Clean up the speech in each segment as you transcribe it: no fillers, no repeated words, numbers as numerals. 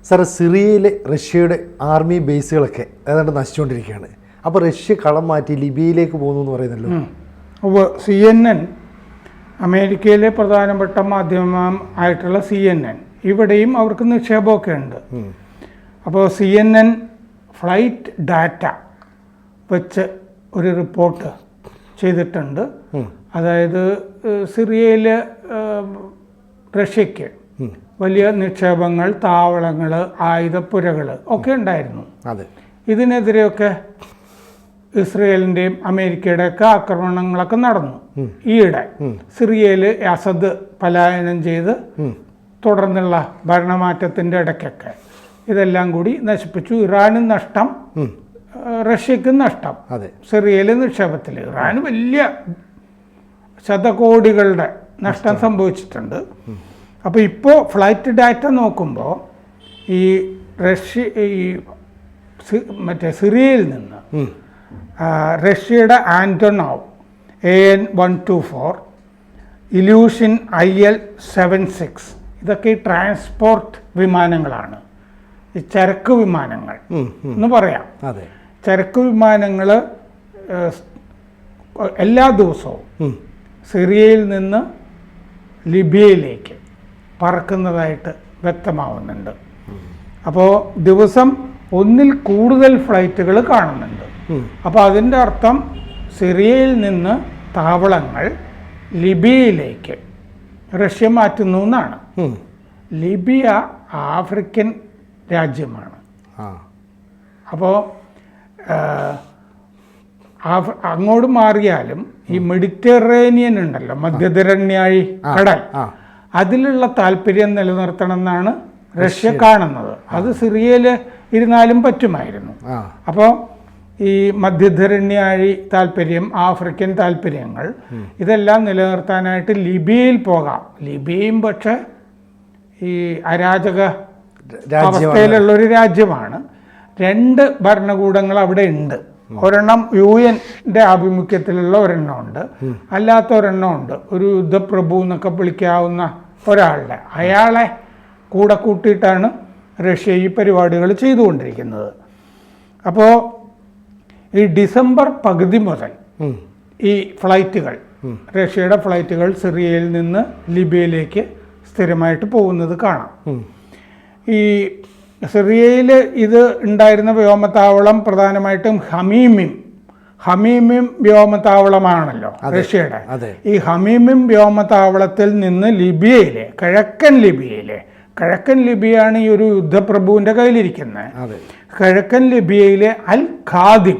Sir, സിറിയയിലെ റഷ്യയുടെ army ബേസുകളൊക്കെ ഏതാണ്ട് നശിച്ചുകൊണ്ടിരിക്കുകയാണ്. അപ്പോൾ റഷ്യ കളം മാറ്റി ലിബിയയിലേക്ക് പോകുന്നു എന്ന് പറയുന്നല്ലോ. അപ്പോൾ CNN, അമേരിക്കയിലെ പ്രധാനപ്പെട്ട മാധ്യമം ആയിട്ടുള്ള CNN, ഇവിടെയും അവർക്ക് നിക്ഷേപമൊക്കെ ഉണ്ട്. അപ്പോൾ CNN ഫ്ലൈറ്റ് ഡാറ്റ വെച്ച് ഒരു റിപ്പോർട്ട് ചെയ്തിട്ടുണ്ട്. അതായത് സിറിയയിൽ റഷ്യക്ക് വലിയ നിക്ഷേപങ്ങൾ, താവളങ്ങൾ, ആയുധപ്പുരകൾ ഒക്കെ ഉണ്ടായിരുന്നു. ഇതിനെതിരെയൊക്കെ ഇസ്രയേലിൻ്റെയും അമേരിക്കയുടെയൊക്കെ ആക്രമണങ്ങളൊക്കെ നടന്നു. ഈയിടെ സിറിയയിൽ അസദ് പലായനം ചെയ്ത് തുടർന്നുള്ള ഭരണമാറ്റത്തിൻ്റെ ഇടയ്ക്കൊക്കെ ഇതെല്ലാം കൂടി നശിപ്പിച്ചു. ഇറാനും നഷ്ടം, റഷ്യക്കും നഷ്ടം. സിറിയയിലെ നിക്ഷേപത്തിൽ ഇറാന് വലിയ ശതകോടികളുടെ നഷ്ടം സംഭവിച്ചിട്ടുണ്ട്. അപ്പോൾ ഇപ്പോൾ ഫ്ലൈറ്റ് ഡാറ്റ നോക്കുമ്പോൾ ഈ മറ്റേ സിറിയയിൽ നിന്ന് റഷ്യയുടെ ആന്റോണോവ് AN-124, ഇലൂഷൻ IL-76 ഇതൊക്കെ ഈ ട്രാൻസ്പോർട്ട് വിമാനങ്ങളാണ്, ഈ ചരക്ക് വിമാനങ്ങൾ എന്ന് പറയാം. ചരക്ക് വിമാനങ്ങൾ എല്ലാ ദിവസവും സിറിയയിൽ നിന്ന് ലിബിയയിലേക്ക് പറക്കുന്നതായിട്ട് വ്യക്തമാവുന്നുണ്ട്. അപ്പോൾ ദിവസം ഒന്നിൽ കൂടുതൽ ഫ്ലൈറ്റുകൾ കാണുന്നുണ്ട്. അപ്പോൾ അതിൻ്റെ അർത്ഥം സിറിയയിൽ നിന്ന് താവളങ്ങൾ ലിബിയയിലേക്ക് റഷ്യ മാറ്റുന്നു എന്നാണ്. ലിബിയ ആഫ്രിക്കൻ രാജ്യമാണ്. അപ്പോൾ അങ്ങോട്ട് മാറിയാലും ഈ മെഡിറ്ററേനിയൻ ഉണ്ടല്ലോ, മധ്യധരണ്യാഴി കടൽ, അതിലുള്ള താല്പര്യം നിലനിർത്തണം എന്നാണ് റഷ്യ കാണുന്നത്. അത് സിറിയയിൽ ഇരുന്നാലും പറ്റുമായിരുന്നു. അപ്പോൾ ഈ മധ്യധരണ്യാഴി താല്പര്യം, ആഫ്രിക്കൻ താല്പര്യങ്ങൾ, ഇതെല്ലാം നിലനിർത്താനായിട്ട് ലിബിയയിൽ പോകാം. ലിബിയയും പക്ഷെ ഈ അരാജക അവസ്ഥയിലുള്ളൊരു രാജ്യമാണ്. 2 ഭരണകൂടങ്ങൾ അവിടെ ഉണ്ട്. ഒരെണ്ണം UN-ന്റെ ആഭിമുഖ്യത്തിലുള്ള ഒരെണ്ണമുണ്ട്, അല്ലാത്ത ഒരെണ്ണമുണ്ട്. ഒരു യുദ്ധപ്രഭു എന്നൊക്കെ വിളിക്കാവുന്ന ഒരാളുടെ, അയാളെ കൂടെ കൂട്ടിയിട്ടാണ് റഷ്യ ഈ പരിപാടികൾ ചെയ്തുകൊണ്ടിരിക്കുന്നത്. അപ്പോൾ ഈ ഡിസംബർ പകുതി മുതൽ ഈ ഫ്ലൈറ്റുകൾ, റഷ്യയുടെ ഫ്ലൈറ്റുകൾ സിറിയയിൽ നിന്ന് ലിബിയയിലേക്ക് സ്ഥിരമായിട്ട് പോകുന്നത് കാണാം. ഈ സിറിയയിൽ ഇത് ഉണ്ടായിരുന്ന വ്യോമത്താവളം പ്രധാനമായിട്ടും ഹമീമിം വ്യോമത്താവളമാണല്ലോ റഷ്യയുടെ. ഈ ഹമീമിം വ്യോമത്താവളത്തിൽ നിന്ന് ലിബിയയിലെ കിഴക്കൻ ലിബിയാണ് ഈ ഒരു യുദ്ധപ്രഭുവിൻ്റെ കയ്യിലിരിക്കുന്നത്. കിഴക്കൻ ലിബിയയിലെ അൽ ഖാദിം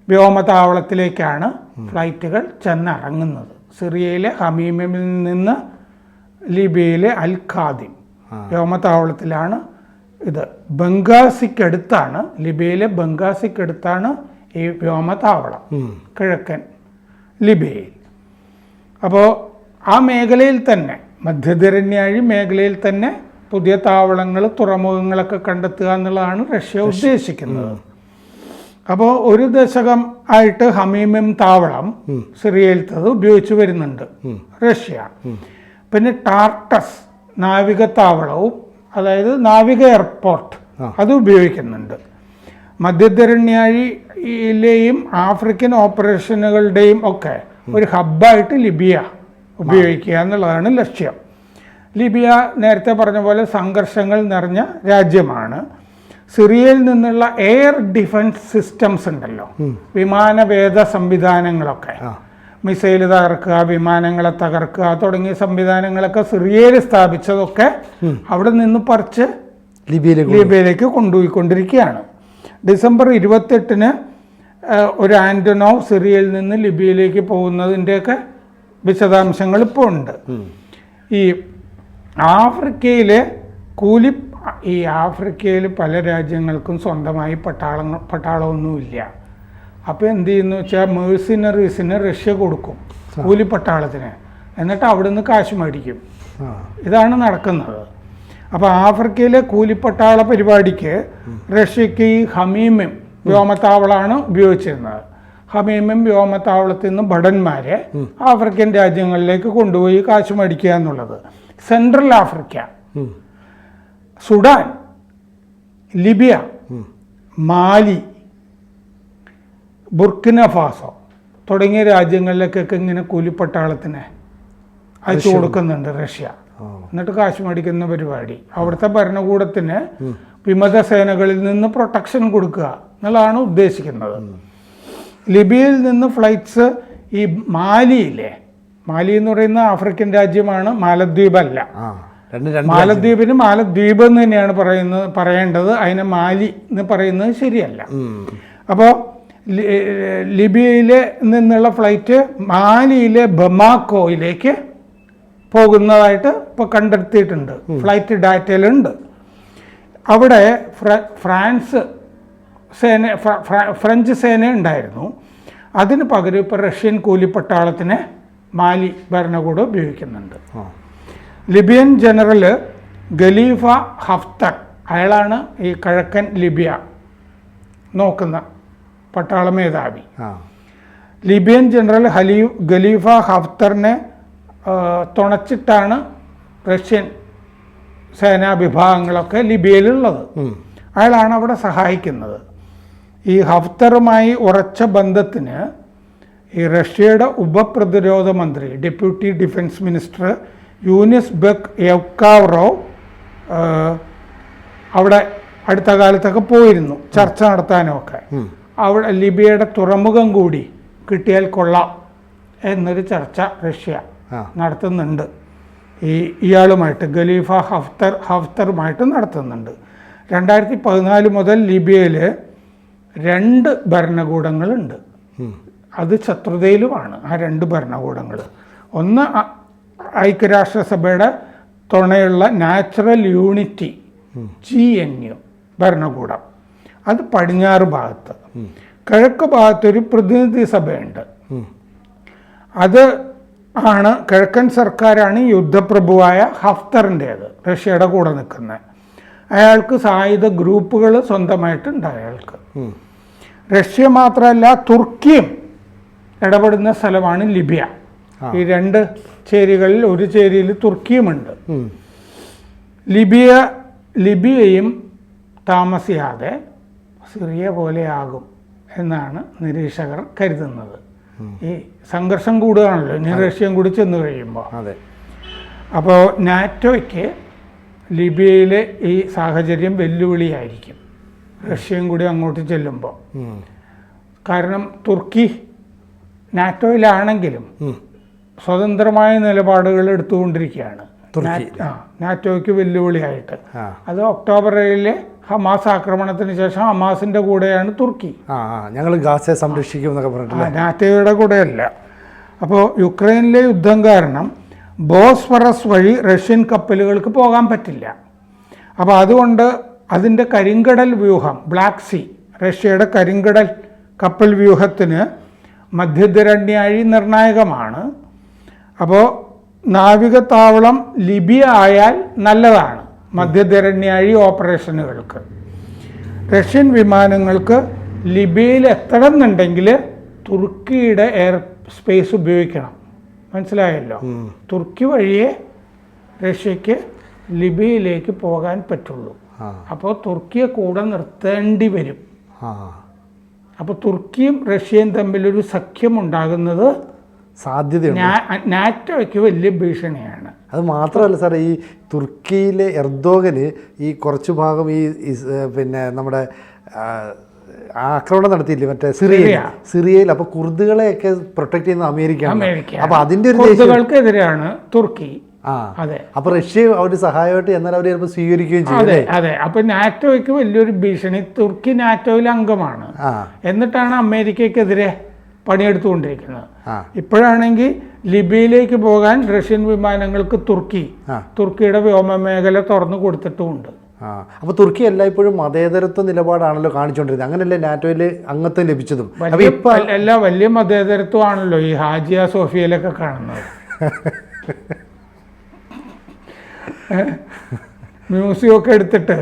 വ്യോമത്താവളത്തിലേക്കാണ് ഫ്ലൈറ്റുകൾ ചെന്നിറങ്ങുന്നത്. സിറിയയിലെ ഹമീമിൽ നിന്ന് ലിബിയയിലെ അൽ ഖാദിം വ്യോമത്താവളത്തിലാണ് ഇത്. ബംഗാസിക്കടുത്താണ്, ലിബിയയിലെ ബംഗാസിക്കടുത്താണ് ഈ വ്യോമത്താവളം, കിഴക്കൻ ലിബിയയിൽ. അപ്പോൾ ആ മേഖലയിൽ തന്നെ, മധ്യധരണ്യാഴി മേഖലയിൽ തന്നെ പുതിയ താവളങ്ങൾ, തുറമുഖങ്ങളൊക്കെ കണ്ടെത്തുക എന്നുള്ളതാണ് റഷ്യ ഉദ്ദേശിക്കുന്നത്. അപ്പോൾ 1 ദശകം ആയിട്ട് ഹമീമിം താവളം സിറിയയിലത്തത് ഉപയോഗിച്ച് വരുന്നുണ്ട് റഷ്യ. പിന്നെ ടാർട്ടസ് നാവിക താവളവും, അതായത് നാവിക എയർപോർട്ട്, അത് ഉപയോഗിക്കുന്നുണ്ട്. മധ്യധരണ്യാഴിയിലെയും ആഫ്രിക്കൻ ഓപ്പറേഷനുകളുടെയും ഒക്കെ ഒരു ഹബ്ബായിട്ട് ലിബിയ ഉപയോഗിക്കുക എന്നുള്ളതാണ് ലക്ഷ്യം. ലിബിയ നേരത്തെ പറഞ്ഞ പോലെ സംഘർഷങ്ങൾ നിറഞ്ഞ രാജ്യമാണ്. സിറിയയിൽ നിന്നുള്ള എയർ ഡിഫൻസ് സിസ്റ്റംസ് ഉണ്ടല്ലോ, വിമാനവേദ സംവിധാനങ്ങളൊക്കെ, മിസൈൽ തകർക്കുക, വിമാനങ്ങളെ തകർക്കുക തുടങ്ങിയ സംവിധാനങ്ങളൊക്കെ സിറിയയിൽ സ്ഥാപിച്ചതൊക്കെ അവിടെ നിന്ന് പറിച്ച് ലിബിയയിലേക്ക് കൊണ്ടുപോയിക്കൊണ്ടിരിക്കുകയാണ്. ഡിസംബർ 28-ന് ഒരു ആന്റോണോവ് സിറിയയിൽ നിന്ന് ലിബിയയിലേക്ക് പോകുന്നതിൻ്റെയൊക്കെ വിശദാംശങ്ങൾ ഇപ്പോൾ ഉണ്ട്. ഈ ആഫ്രിക്കയിലെ ഈ ആഫ്രിക്കയിൽ പല രാജ്യങ്ങൾക്കും സ്വന്തമായി പട്ടാളമൊന്നുമില്ല. അപ്പോൾ എന്ത് ചെയ്യുന്നു വെച്ചാൽ മേഴ്സിനറീസിന് റഷ്യ കൊടുക്കും, കൂലിപ്പട്ടാളത്തിന്, എന്നിട്ട് അവിടെ നിന്ന് കാശ് മേടിക്കും. ഇതാണ് നടക്കുന്നത്. അപ്പോൾ ആഫ്രിക്കയിലെ കൂലിപ്പട്ടാള പരിപാടിക്ക് റഷ്യക്ക് ഈ ഹമീമിം വ്യോമത്താവളമാണ് ഉപയോഗിച്ചിരുന്നത്. ഹമീമിം വ്യോമത്താവളത്തിൽ നിന്ന് ഭടന്മാരെ ആഫ്രിക്കൻ രാജ്യങ്ങളിലേക്ക് കൊണ്ടുപോയി കാശ് മേടിക്കുക എന്നുള്ളത്. സെൻട്രൽ ആഫ്രിക്ക, സുഡാൻ ലിബിയ, മാലി, ബുർക്കിന ഫാസോ തുടങ്ങിയ രാജ്യങ്ങളിലേക്കൊക്കെ ഇങ്ങനെ കൂലിപ്പട്ടാളത്തിനെ അയച്ചു കൊടുക്കുന്നുണ്ട് റഷ്യ. എന്നിട്ട് കാശ് മേടിക്കുന്ന പരിപാടി. അവിടുത്തെ ഭരണകൂടത്തിന് വിമത സേനകളിൽ നിന്ന് പ്രൊട്ടക്ഷൻ കൊടുക്കുക എന്നുള്ളതാണ് ഉദ്ദേശിക്കുന്നത്. ലിബിയയിൽ നിന്ന് ഫ്ലൈറ്റ്സ് ഈ മാലിയിലെ, മാലി എന്ന് പറയുന്ന ആഫ്രിക്കൻ രാജ്യമാണ്, മാലദ്വീപ് അല്ല. മാലദ്വീപിന് മാലദ്വീപ് എന്ന് തന്നെയാണ് പറയേണ്ടത്, അതിനെ മാലി എന്ന് പറയുന്നത് ശരിയല്ല. അപ്പോൾ ലിബിയയിലെ നിന്നുള്ള ഫ്ലൈറ്റ് മാലിയിലെ ബമാക്കോയിലേക്ക് പോകുന്നതായിട്ട് ഇപ്പോൾ കണ്ടെത്തിയിട്ടുണ്ട്. ഫ്ലൈറ്റ് ഡാറ്റയിലുണ്ട്. അവിടെ ഫ്രഞ്ച് സേന ഉണ്ടായിരുന്നു. അതിന് പകരം ഇപ്പോൾ റഷ്യൻ കൂലിപ്പട്ടാളത്തിനെ മാലി ഭരണകൂടം ഉപയോഗിക്കുന്നുണ്ട്. ലിബിയൻ ജനറൽ ഖലീഫ ഹഫ്തർ, അയാളാണ് ഈ കിഴക്കൻ ലിബിയ നോക്കുന്ന പട്ടാള മേധാവി. ലിബിയൻ ജനറൽ ഖലീഫ ഹഫ്തറിനെ തുണച്ചിട്ടാണ് റഷ്യൻ സേനാ വിഭാഗങ്ങളൊക്കെ ലിബിയയിലുള്ളത്. അയാളാണ് അവിടെ സഹായിക്കുന്നത്. ഈ ഹഫ്തറുമായി ഉറച്ച ബന്ധത്തിന് ഈ റഷ്യയുടെ ഉപപ്രതിരോധ മന്ത്രി, deputy defence minister Yunus Bek Yevkurov അവിടെ അടുത്ത കാലത്തൊക്കെ പോയിരുന്നു ചർച്ച നടത്താനുമൊക്കെ. അവിടെ ലിബിയയുടെ തുറമുഖം കൂടി കിട്ടിയാൽ കൊള്ളാം എന്നൊരു ചർച്ച റഷ്യ നടത്തുന്നുണ്ട്. ഇയാളുമായിട്ട് ഖലീഫ ഹഫ്തറുമായിട്ട് നടത്തുന്നുണ്ട്. 2014 മുതൽ ലിബിയയിൽ 2 ഭരണകൂടങ്ങളുണ്ട്. അത് ശത്രുതയിലുമാണ് ആ 2 ഭരണകൂടങ്ങൾ. ഒന്ന് ഐക്യരാഷ്ട്രസഭയുടെ തുണയുള്ള നാച്ചുറൽ യൂണിറ്റി GNU ഭരണകൂടം, അത് പടിഞ്ഞാറ് ഭാഗത്ത്. കിഴക്ക് ഭാഗത്തൊരു പ്രതിനിധി സഭയുണ്ട്. അത് ആണ് കിഴക്കൻ സർക്കാരാണ് യുദ്ധപ്രഭുവായ ഹഫ്തറിൻ്റേത്, റഷ്യയുടെ കൂടെ നിൽക്കുന്നത്. അയാൾക്ക് സായുധ ഗ്രൂപ്പുകൾ സ്വന്തമായിട്ടുണ്ട് അയാൾക്ക്. റഷ്യ മാത്രമല്ല, തുർക്കിയും ഇടപെടുന്ന സ്ഥലമാണ് ലിബിയ. ഈ 2 ചേരികളിൽ ഒരു ചേരിയിൽ തുർക്കിയുമുണ്ട്. ലിബിയയും താമസിയാതെ സിറിയ പോലെയാകും എന്നാണ് നിരീക്ഷകർ കരുതുന്നത്. ഈ സംഘർഷം കൂടുകയാണല്ലോ ഇനി റഷ്യയും കൂടി ചെന്ന് കഴിയുമ്പോൾ. അപ്പോൾ നാറ്റോയ്ക്ക് ലിബിയയിലെ ഈ സാഹചര്യം വെല്ലുവിളിയായിരിക്കും റഷ്യയും കൂടി അങ്ങോട്ട് ചെല്ലുമ്പോൾ. കാരണം തുർക്കി നാറ്റോയിലാണെങ്കിലും സ്വതന്ത്രമായ നിലപാടുകൾ എടുത്തുകൊണ്ടിരിക്കുകയാണ്. നാറ്റോയ്ക്ക് വെല്ലുവിളിയായിട്ട്. അത് ഒക്ടോബർ 7 ഹമാസ് ആക്രമണത്തിന് ശേഷം ഹമാസിന്റെ കൂടെയാണ് തുർക്കി. ഞങ്ങൾ ഗാസയെ സംരക്ഷിക്കും എന്നൊക്കെ പറഞ്ഞിട്ട്, നാറ്റോയുടെ കൂടെയല്ല. അപ്പോൾ യുക്രൈനിലെ യുദ്ധം കാരണം ബോസ്ഫറസ് വഴി റഷ്യൻ കപ്പലുകൾക്ക് പോകാൻ പറ്റില്ല. അപ്പോൾ അതുകൊണ്ട് അതിൻ്റെ കരിങ്കടൽ വ്യൂഹം, ബ്ലാക്ക് സീ, റഷ്യയുടെ കരിങ്കടൽ കപ്പൽ വ്യൂഹത്തിന് മധ്യധരണ്യാഴി നിർണായകമാണ്. അപ്പോൾ നാവികത്താവളം ലിബിയ ആയാൽ നല്ലതാണ് മധ്യധരണ്യാഴി ഓപ്പറേഷനുകൾക്ക്. റഷ്യൻ വിമാനങ്ങൾക്ക് ലിബിയയിൽ എത്തണമെന്നുണ്ടെങ്കിൽ തുർക്കിയുടെ എയർ സ്പേസ് ഉപയോഗിക്കണം. മനസ്സിലായല്ലോ? തുർക്കി വഴിയേ റഷ്യക്ക് ലിബിയയിലേക്ക് പോകാൻ പറ്റുള്ളൂ. അപ്പോൾ തുർക്കിയെ കൂടെ നിർത്തേണ്ടി വരും. അപ്പോൾ തുർക്കിയും റഷ്യയും തമ്മിലൊരു സഖ്യം ഉണ്ടാകുന്നത് സാധ്യതയുണ്ട്. നാറ്റോയ്ക്ക് വലിയ ഭീഷണിയാണ്. അത് മാത്രമല്ല സാറേ, ഈ തുർക്കിയിലെ എർദോഗന് ഈ കുറച്ച് ഭാഗം ഈ പിന്നെ നമ്മുടെ ആക്രമണം നടത്തിയില്ലേ മറ്റേ സിറിയയിൽ, അപ്പോൾ കുർദുകളെയൊക്കെ പ്രൊട്ടക്ട് ചെയ്യുന്നത് അമേരിക്ക. അപ്പോൾ അതിൻ്റെ ഒരു കുർദുകൾക്കെതിരെയാണ് തുർക്കി. അതെ. അപ്പോൾ റഷ്യ ഒരു സഹായമായിട്ട് എന്നാൽ അവർ ചിലപ്പോൾ സ്വീകരിക്കുകയും ചെയ്യും. അതെ. അപ്പോൾ നാറ്റോയ്ക്ക് വലിയൊരു ഭീഷണി. തുർക്കി നാറ്റോയിലെ അംഗമാണ്. എന്നിട്ടാണ് അമേരിക്കക്കെതിരെ പണിയെടുത്തുകൊണ്ടിരിക്കുന്നത്. ഇപ്പോഴാണെങ്കിൽ ലിബിയയിലേക്ക് പോകാൻ റഷ്യൻ വിമാനങ്ങൾക്ക് തുർക്കിയുടെ വ്യോമമേഖല തുറന്നു കൊടുത്തിട്ടുമുണ്ട്. അപ്പോൾ തുർക്കി എല്ലായ്പ്പോഴും മതേതരത്വ നിലപാടാണല്ലോ കാണിച്ചുകൊണ്ടിരുന്നത്. അങ്ങനെയല്ലേ നാറ്റോയിൽ അംഗത്വം ലഭിച്ചതും. എല്ലാ വലിയ മതേതരത്വമാണല്ലോ ഈ ഹാജിയ സോഫിയയിലൊക്കെ കാണുന്നത്. മ്യൂസിയം ഒക്കെ എടുത്തിട്ട്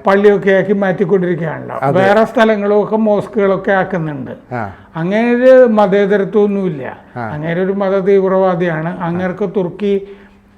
പള്ളിയൊക്കെ ആക്കി മാറ്റിക്കൊണ്ടിരിക്കുകയാണല്ലോ. വേറെ സ്ഥലങ്ങളൊക്കെ മോസ്കുകളൊക്കെ ആക്കുന്നുണ്ട്. അങ്ങനെ ഒരു മതേതരത്വമൊന്നുമില്ല. അങ്ങനെ ഒരു മത തീവ്രവാദിയാണ്. അങ്ങേർക്ക് തുർക്കി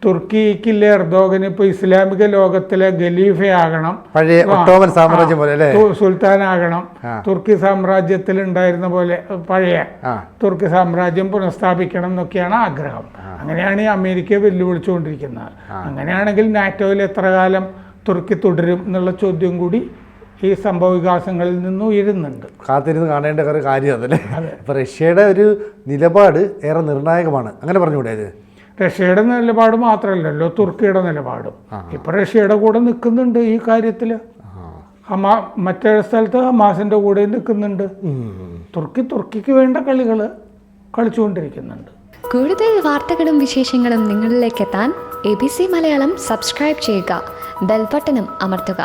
തുർക്കിക്കില്ല എർദോഗന് ഇപ്പോൾ ഇസ്ലാമിക ലോകത്തിലെ ഖലീഫയാകണം, പഴയ ഒട്ടോമൻ സാമ്രാജ്യം പോലെ അല്ലേ, സുൽത്താനാകണം, തുർക്കി സാമ്രാജ്യത്തിൽ ഉണ്ടായിരുന്ന പോലെ പഴയ തുർക്കി സാമ്രാജ്യം പുനഃസ്ഥാപിക്കണം എന്നൊക്കെയാണ് ആഗ്രഹം. അങ്ങനെയാണ് ഈ അമേരിക്കയെ വെല്ലുവിളിച്ചുകൊണ്ടിരിക്കുന്നത്. അങ്ങനെയാണെങ്കിൽ നാറ്റോയിൽ എത്ര കാലം തുർക്കി തുടരും എന്നുള്ള ചോദ്യം കൂടി ഈ സംഭവ വികാസങ്ങളിൽ നിന്ന് ഉയരുന്നുണ്ട്. കാത്തിരുന്ന് കാണേണ്ട ഒരു കാര്യം അതല്ലേ. അപ്പോൾ റഷ്യയുടെ ഒരു നിലപാട് ഏറെ നിർണായകമാണ്, അങ്ങനെ പറഞ്ഞുകൂടെ? ഇത് റഷ്യയുടെ നിലപാട് മാത്രമല്ലല്ലോ തുർക്കിയുടെ നിലപാടും. ഇപ്പൊ റഷ്യയുടെ കൂടെ നിൽക്കുന്നുണ്ട് ഈ കാര്യത്തിൽ. മറ്റേ സ്ഥലത്ത് ഹമാസിന്റെ കൂടെ നിൽക്കുന്നുണ്ട്. തുർക്കിക്ക് വേണ്ട കളികൾ കളിച്ചുകൊണ്ടിരിക്കുന്നുണ്ട്. കൂടുതൽ വാർത്തകളും വിശേഷങ്ങളും നിങ്ങളിലേക്ക് എത്താൻ ABC മലയാളം സബ്സ്ക്രൈബ് ചെയ്യുക, ബെൽബട്ടനും അമർത്തുക.